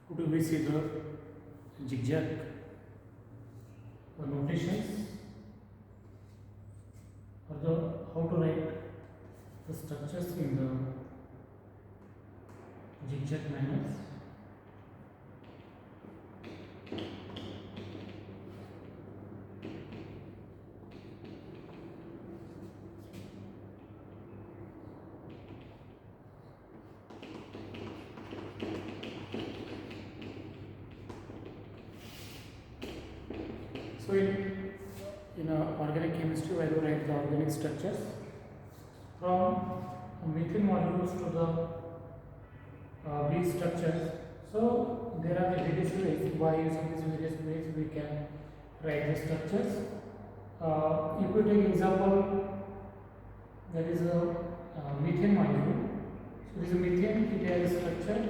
Could we see the zigzag notations or the how to write the structures in the zigzag manners? So in organic chemistry, where we write the organic structures from methane molecules to the these structures. So there are the various ways. By using these various ways, we can write the structures. If we take example, that is a methane molecule. So this is a methane. It has a structure.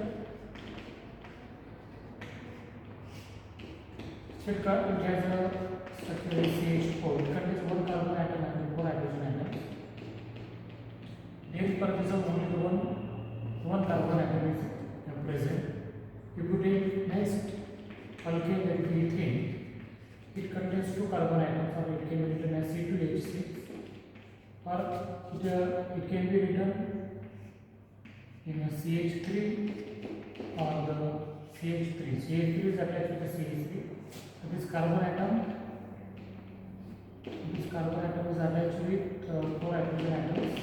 It has a structure CH4. It contains one carbon atom and four hydrogen atoms. There is presence of only one carbon atom is present. If you take next alkane, that is ethane, it contains two carbon atoms, or it can be written as C2H6, or it can be written in a CH3 or the CH3. CH3 is attached to the CH3. This carbon atom is attached with four hydrogen atoms.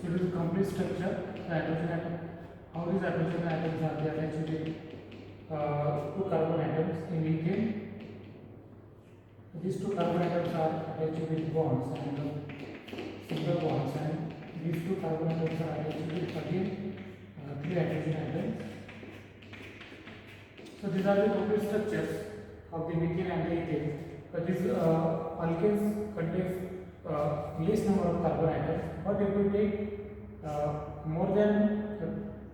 So it is a complete structure. The hydrogen atom, how these hydrogen atoms are attached with two carbon atoms in ethane. These two carbon atoms are attached with bonds and single bonds, and these two carbon atoms are attached with again three hydrogen atoms. So these are the complete structures of the methane and the ethane. But these alkanes contains less number of carbon atoms. But if we take more than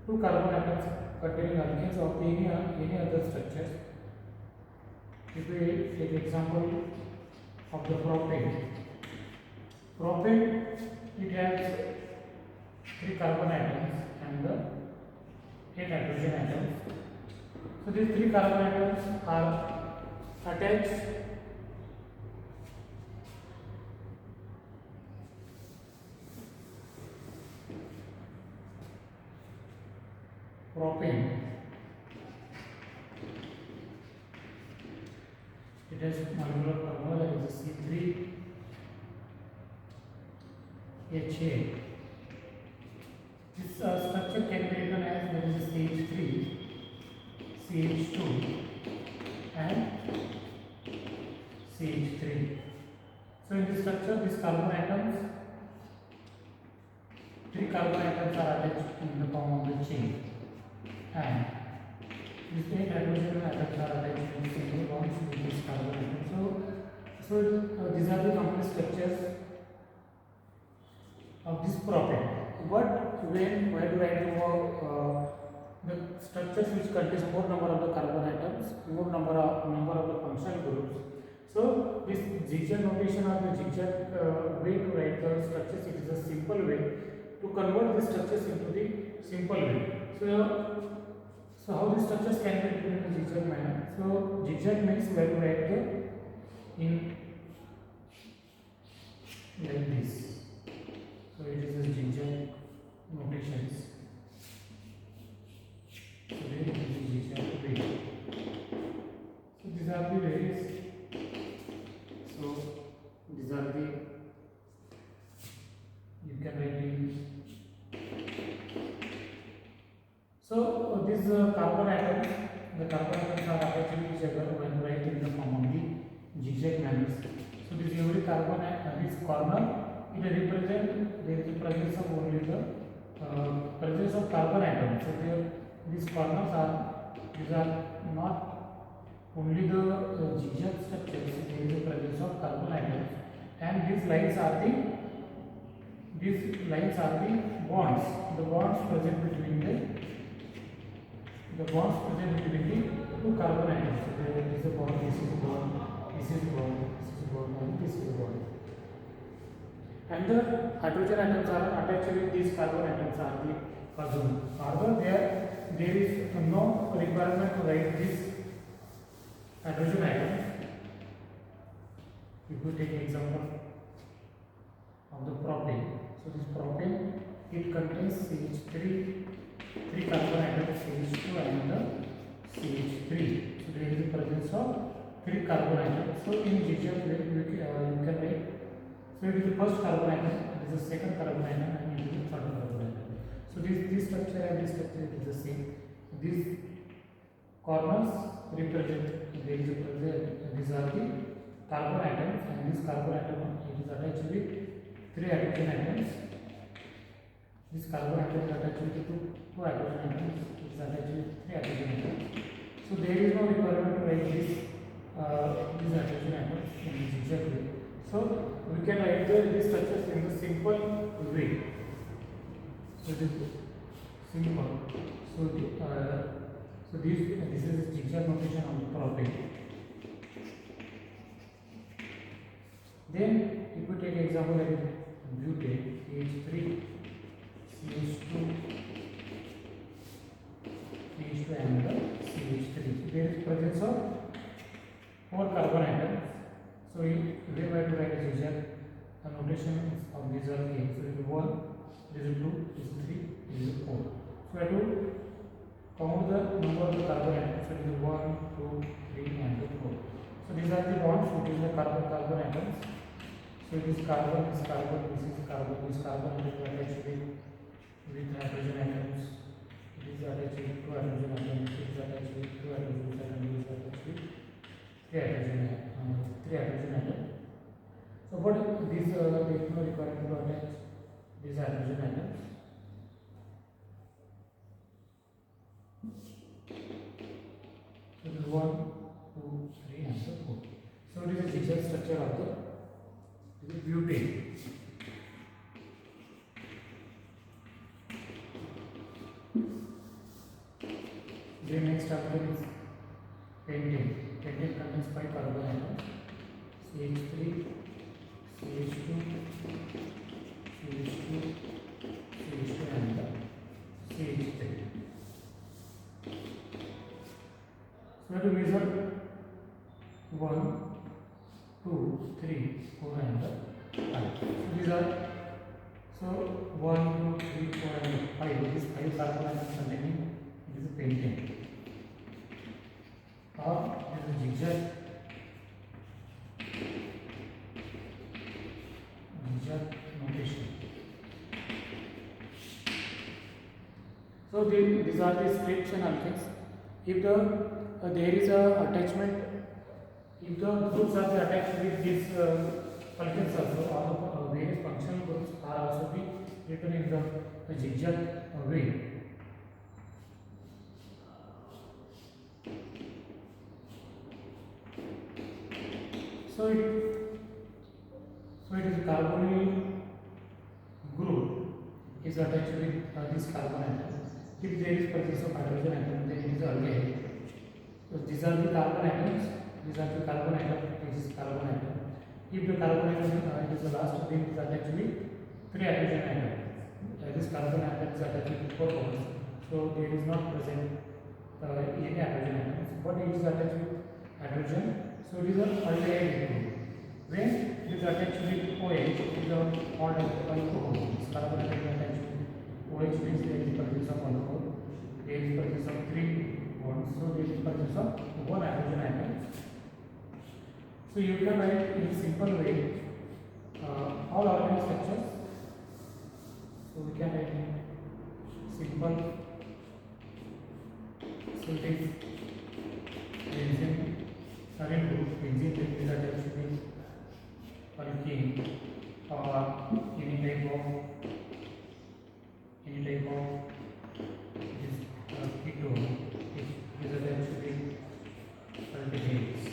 two carbon atoms containing alkanes of any other structures, if we take example of the propane, it has three carbon atoms and eight hydrogen atoms. So these three carbon atoms are attached propane. It has molecular formula that is C3H8. This structure can be written as there is a CH3, CH2 and CH3. So in this structure, these carbon atoms, three carbon atoms are attached in the form of the chain, and these eight hydrogen atoms are attached in single bonds with this carbon atom. So these are the complete structures of this propane. But when to write the structures which contains more number of the carbon atoms, more number of the functional groups. So this zigzag notation or the zigzag way to write the structures, it is a simple way to convert the structures into the simple way. So how the structures can be written in a zigzag manner? So zigzag means where to write the in like this. So it is a zigzag notations. So there it is zigzag way. So these are the ways. So these are the, you can write in. So these carbon atoms, the carbon atoms are attached to each other when write in the form of the zigzag manners. So this every carbon this corner, it represents there is the presence of only the presence of carbon atoms. So there these corners are not only the zigzag structures. There is the presence of carbon atoms, and these lines are the bonds. The bonds present between the two carbon atoms. So there is a bond, this is a bond, this is a bond, this is a bond, and this is a bond. And the hydrogen atoms are attached with these carbon atoms are the carbon. Further, there is no requirement to write this hydrogen atom. If you take example of the propane, so this propane, it contains CH3, 3 carbon atoms, CH2 and the CH3. So there is the presence of 3 carbon atoms. So in zigzag way you can write. So it is the first carbon atom, it is the second carbon atom, and it is the third carbon atom. So this structure and this structure is the same. These corners represent these are the carbon atoms, and this carbon atom it is attached with 3 hydrogen atoms. This carbon atom is attached with 2 hydrogen atoms. It is attached with 3 hydrogen atoms. So there is no requirement to write these hydrogen atoms in this zigzag way. So we can write these structures in the simple way. So it is simple. So this is the zigzag notation of the propane. Then if we take example like butane, CH3, CH2, and the CH3. So there is presence of 4 carbon atoms. So we have to write a zigzag notation of these are the so it is 1, this is 2, this is 3, this is 4. So I have to count the number of the carbon atoms. So it is 1, 2, 3, and 4. So these are the bonds between the carbon atoms. So it is carbon, this carbon, this is carbon, this carbon is attached with hydrogen atoms. It is attached with 2 hydrogen atoms. It is attached with 2 hydrogen atoms. It is attached with 3 hydrogen atoms. So what this there is no requirement to attach these hydrogen atoms. So this is 1, 2, 3, and 4. So it is a zigzag structure of the butane. The next chapter is pentane. Pentane contains 5 carbon atoms: CH3, CH2, CH2, CH2, and the CH3. So we have to measure 1, 2, 3, 4, and 5. So these are 1, 2, 3, 4, and 5. These 5 carbon atoms containing this is pentane. Or this is zigzag notation. So these are the scripts and alkenes. If there is a attachment, if the groups are attached with these alkenes also, or the various functional groups are also be written in the zigzag way. So it is a carbonyl group is attached with this carbon atom. If there is presence of hydrogen atom, then it is aldehyde. So these are the carbon atoms. These are the carbon atom. This is carbon atom. If the carbon atom is the last, then it is attached with 3 hydrogen atoms. This carbon atom is attached with 4 bonds. So there is not present any hydrogen atoms, but it is attached with hydrogen. So it is an aldehyde group. When it is attached with OH, it is an alcohol. Carbon atom is attached with OH means there is presence of alcohol. There is presence of 3 bonds. So there is presence of 1 hydrogen atom. So you can write in a simple way all organic structures. So we can write in simple synthetic benzene. Current group benzene is attached with alkene or any type of this ketone is attached with aldehydes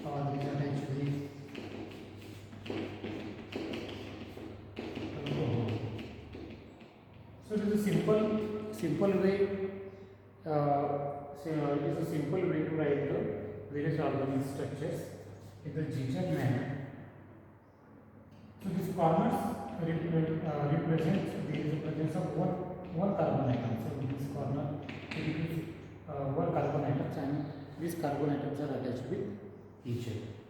or is attached with alcohol. So it is a simple way. It is a simple way to write the various organic structures in the zigzag manner. So these corners represents the presence of one carbon atom. So in this corner it is one carbon atoms, and these carbon atoms are attached with each other.